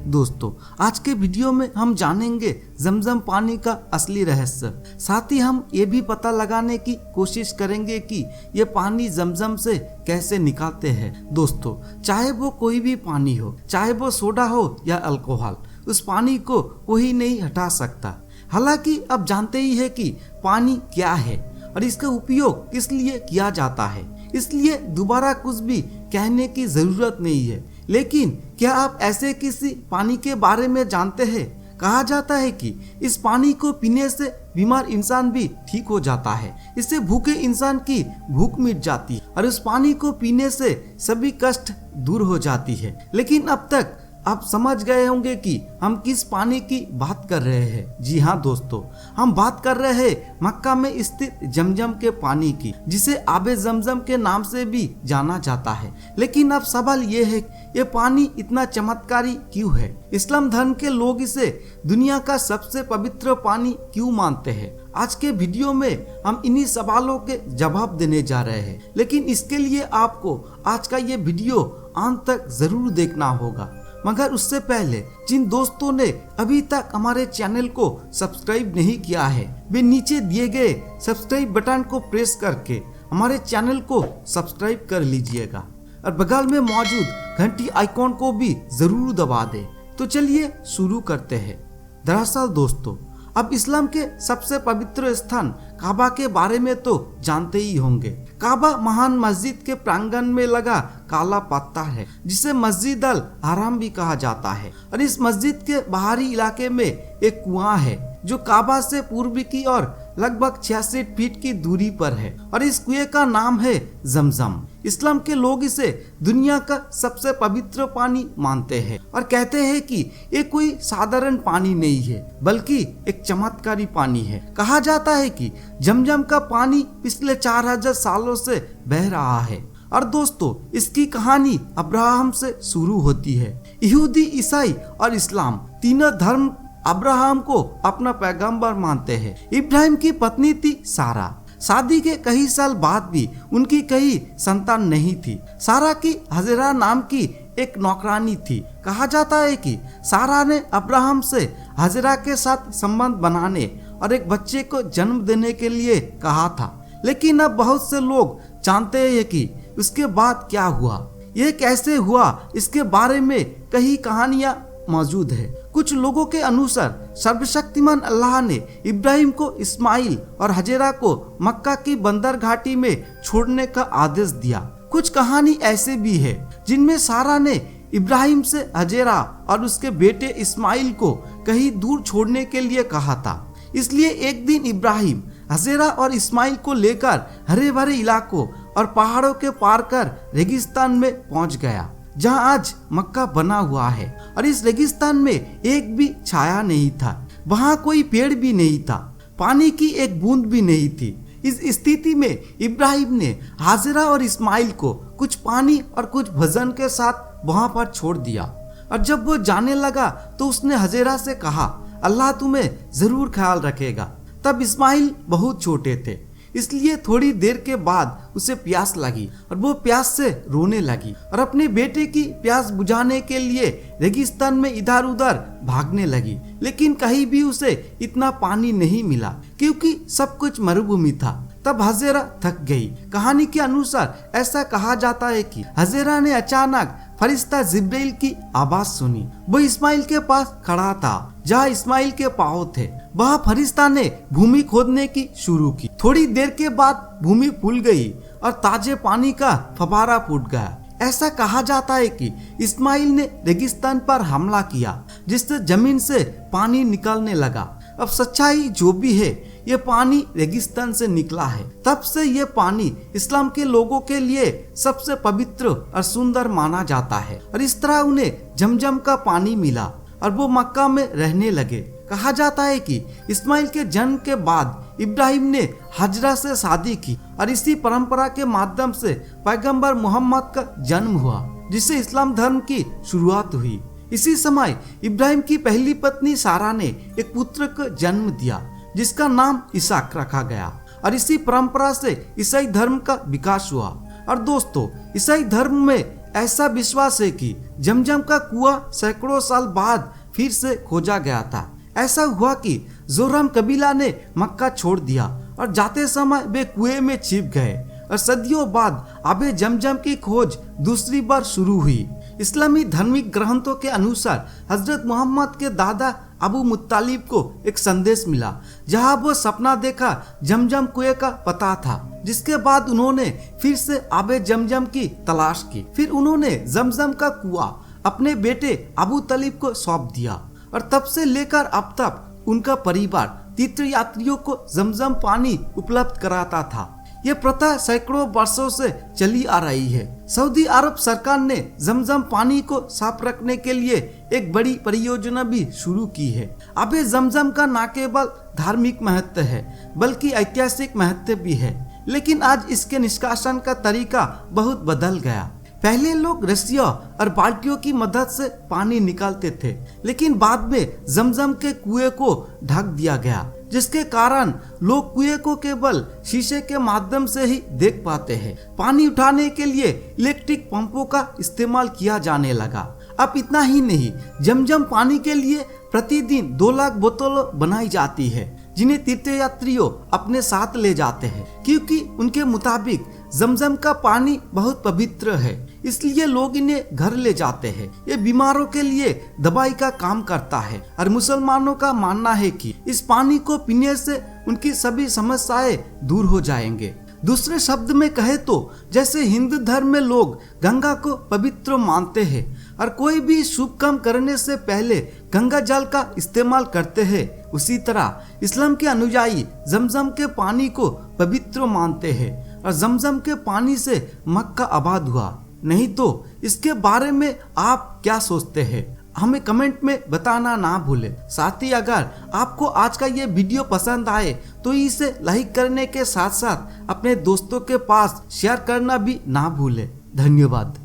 दोस्तों, आज के वीडियो में हम जानेंगे जमजम पानी का असली रहस्य। साथ ही हम ये भी पता लगाने की कोशिश करेंगे कि ये पानी जमजम से कैसे निकालते हैं। दोस्तों, चाहे वो कोई भी पानी हो, चाहे वो सोडा हो या अल्कोहल, उस पानी को कोई नहीं हटा सकता। हालांकि अब जानते ही है कि पानी क्या है और इसका उपयोग किस लिए किया जाता है, इसलिए दोबारा कुछ भी कहने की जरूरत नहीं है। लेकिन क्या आप ऐसे किसी पानी के बारे में जानते हैं? कहा जाता है कि इस पानी को पीने से बीमार इंसान भी ठीक हो जाता है, इससे भूखे इंसान की भूख मिट जाती है और उस पानी को पीने से सभी कष्ट दूर हो जाती है। लेकिन अब तक आप समझ गए होंगे कि हम किस पानी की बात कर रहे हैं। जी हाँ दोस्तों, हम बात कर रहे हैं मक्का में स्थित जमजम के पानी की, जिसे आबे जमजम के नाम से भी जाना जाता है। लेकिन अब सवाल ये है, ये पानी इतना चमत्कारी क्यों है? इस्लाम धर्म के लोग इसे दुनिया का सबसे पवित्र पानी क्यों मानते हैं? आज के वीडियो में हम इन्हीं सवालों के जवाब देने जा रहे हैं। लेकिन इसके लिए आपको आज का ये वीडियो अंत तक जरूर देखना होगा। मगर उससे पहले जिन दोस्तों ने अभी तक हमारे चैनल को सब्सक्राइब नहीं किया है, वे नीचे दिए गए सब्सक्राइब बटन को प्रेस करके हमारे चैनल को सब्सक्राइब कर लीजिएगा और बगल में मौजूद घंटी आइकॉन को भी जरूर दबा दें। तो चलिए शुरू करते हैं। दरअसल दोस्तों, अब इस्लाम के सबसे पवित्र स्थान काबा के बारे में तो जानते ही होंगे। काबा महान मस्जिद के प्रांगण में लगा काला पत्थर है, जिसे मस्जिद अल हराम भी कहा जाता है। और इस मस्जिद के बाहरी इलाके में एक कुआं है जो काबा से पूर्व की ओर लगभग 66 फीट की दूरी पर है और इस कुएं का नाम है जमजम। इस्लाम के लोग इसे दुनिया का सबसे पवित्र पानी मानते हैं और कहते हैं कि ये कोई साधारण पानी नहीं है, बल्कि एक चमत्कारी पानी है। कहा जाता है कि जमजम का पानी पिछले 4000 सालों से बह रहा है। और दोस्तों, इसकी कहानी अब्राहम से शुरू होती है। यहूदी, ईसाई और इस्लाम तीनों धर्म अब्राहम को अपना पैगंबर मानते हैं। इब्राहिम की पत्नी थी सारा। शादी के कई साल बाद भी उनकी कई संतान नहीं थी। सारा की हजेरा नाम की एक नौकरानी थी। कहा जाता है कि सारा ने अब्राहम से हजेरा के साथ संबंध बनाने और एक बच्चे को जन्म देने के लिए कहा था। लेकिन अब बहुत से लोग जानते हैं कि उसके बाद क्या हुआ, ये कैसे हुआ, इसके बारे में कई कहानियां मौजूद है। कुछ लोगों के अनुसार सर्वशक्तिमान अल्लाह ने इब्राहिम को इस्माइल और हजेरा को मक्का की बंदर घाटी में छोड़ने का आदेश दिया। कुछ कहानी ऐसे भी है जिनमें सारा ने इब्राहिम से हजेरा और उसके बेटे इस्माइल को कहीं दूर छोड़ने के लिए कहा था। इसलिए एक दिन इब्राहिम हजेरा और इस्माइल को लेकर हरे भरे इलाकों और पहाड़ों के पार कर रेगिस्तान में पहुंच गया, जहां आज मक्का बना हुआ है। और इस रेगिस्तान में एक भी छाया नहीं था, वहां कोई पेड़ भी नहीं था, पानी की एक बूंद भी नहीं थी। इस स्थिति में इब्राहिम ने हाजिरा और इस्माइल को कुछ पानी और कुछ भोजन के साथ वहां पर छोड़ दिया। और जब वो जाने लगा तो उसने हजेरा से कहा, अल्लाह तुम्हें जरूर ख्याल रखेगा। तब इस्माइल बहुत छोटे थे, इसलिए थोड़ी देर के बाद उसे प्यास लगी और वो प्यास से रोने लगी और अपने बेटे की प्यास बुझाने के लिए रेगिस्तान में इधर उधर भागने लगी। लेकिन कहीं भी उसे इतना पानी नहीं मिला, क्योंकि सब कुछ मरुभूमि था। तब हजेरा थक गई। कहानी के अनुसार ऐसा कहा जाता है कि हजेरा ने अचानक फरिश्ता जिब्राइल की आवाज सुनी। वो इस्माइल के पास खड़ा था, जहाँ इस्माइल के पाँव थे। वहाँ फरिश्ता ने भूमि खोदने की शुरू की। थोड़ी देर के बाद भूमि फूल गई और ताजे पानी का फव्वारा फूट गया। ऐसा कहा जाता है कि इस्माइल ने रेगिस्तान पर हमला किया, जिससे जमीन से पानी निकलने लगा। अब सच्चाई जो भी है, ये पानी रेगिस्तान से निकला है। तब से ये पानी इस्लाम के लोगों के लिए सबसे पवित्र और सुंदर माना जाता है। और इस तरह उन्हें जमजम का पानी मिला और वो मक्का में रहने लगे। कहा जाता है कि इस्माइल के जन्म के बाद इब्राहिम ने हजरा से शादी की और इसी परंपरा के माध्यम से पैगंबर मोहम्मद का जन्म हुआ, जिससे इस्लाम धर्म की शुरुआत हुई। इसी समय इब्राहिम की पहली पत्नी सारा ने एक पुत्र को जन्म दिया, जिसका नाम इसाक रखा गया और इसी परंपरा से ईसाई धर्म का विकास हुआ। और दोस्तों ईसाई धर्म में ऐसा विश्वास है कि जमजम का कुआं सैकड़ों साल बाद फिर से खोजा गया था। ऐसा हुआ कि जोरम कबीला ने मक्का छोड़ दिया और जाते समय वे कुएं में छिप गए और सदियों बाद आबे जमजम की खोज दूसरी बार शुरू हुई। इस्लामी धार्मिक ग्रंथों के अनुसार हजरत मोहम्मद के दादा अबू मुत्तालिब को एक संदेश मिला जहां वो सपना देखा जमजम कुएं का पता था, जिसके बाद उन्होंने फिर से आबे जमजम की तलाश की। फिर उन्होंने जमजम का कुआं अपने बेटे अबू तलीब को सौंप दिया और तब से लेकर अब तक उनका परिवार तीर्थयात्रियों को जमजम पानी उपलब्ध कराता था। ये प्रथा सैकड़ों वर्षों से चली आ रही है। सऊदी अरब सरकार ने जमजम पानी को साफ रखने के लिए एक बड़ी परियोजना भी शुरू की है। आबे जमजम का न केवल धार्मिक महत्व है बल्कि ऐतिहासिक महत्व भी है, लेकिन आज इसके निष्कासन का तरीका बहुत बदल गया। पहले लोग रस्सियों और बाल्टियों की मदद से पानी निकालते थे, लेकिन बाद में जमजम के कुएं को ढक दिया गया, जिसके कारण लोग कुएं को केवल शीशे के माध्यम से ही देख पाते हैं। पानी उठाने के लिए इलेक्ट्रिक पंपों का इस्तेमाल किया जाने लगा। अब इतना ही नहीं, जमजम पानी के लिए प्रतिदिन 2 लाख बोतलें बनाई जाती है, जिन्हें तीर्थयात्रियों अपने साथ ले जाते हैं, क्योंकि उनके मुताबिक जमजम का पानी बहुत पवित्र है, इसलिए लोग इन्हें घर ले जाते हैं। ये बीमारों के लिए दवाई का काम करता है और मुसलमानों का मानना है कि इस पानी को पीने से उनकी सभी समस्याएं दूर हो जाएंगे। दूसरे शब्द में कहे तो जैसे हिंदू धर्म में लोग गंगा को पवित्र मानते हैं और कोई भी शुभ काम करने से पहले गंगा जल का इस्तेमाल करते हैं, उसी तरह इस्लाम के अनुयायी जमजम के पानी को पवित्र मानते हैं और जमजम के पानी से मक्का आबाद हुआ। नहीं तो इसके बारे में आप क्या सोचते हैं, हमें कमेंट में बताना ना भूलें। साथ ही अगर आपको आज का ये वीडियो पसंद आए तो इसे लाइक करने के साथ साथ अपने दोस्तों के पास शेयर करना भी ना भूलें। धन्यवाद।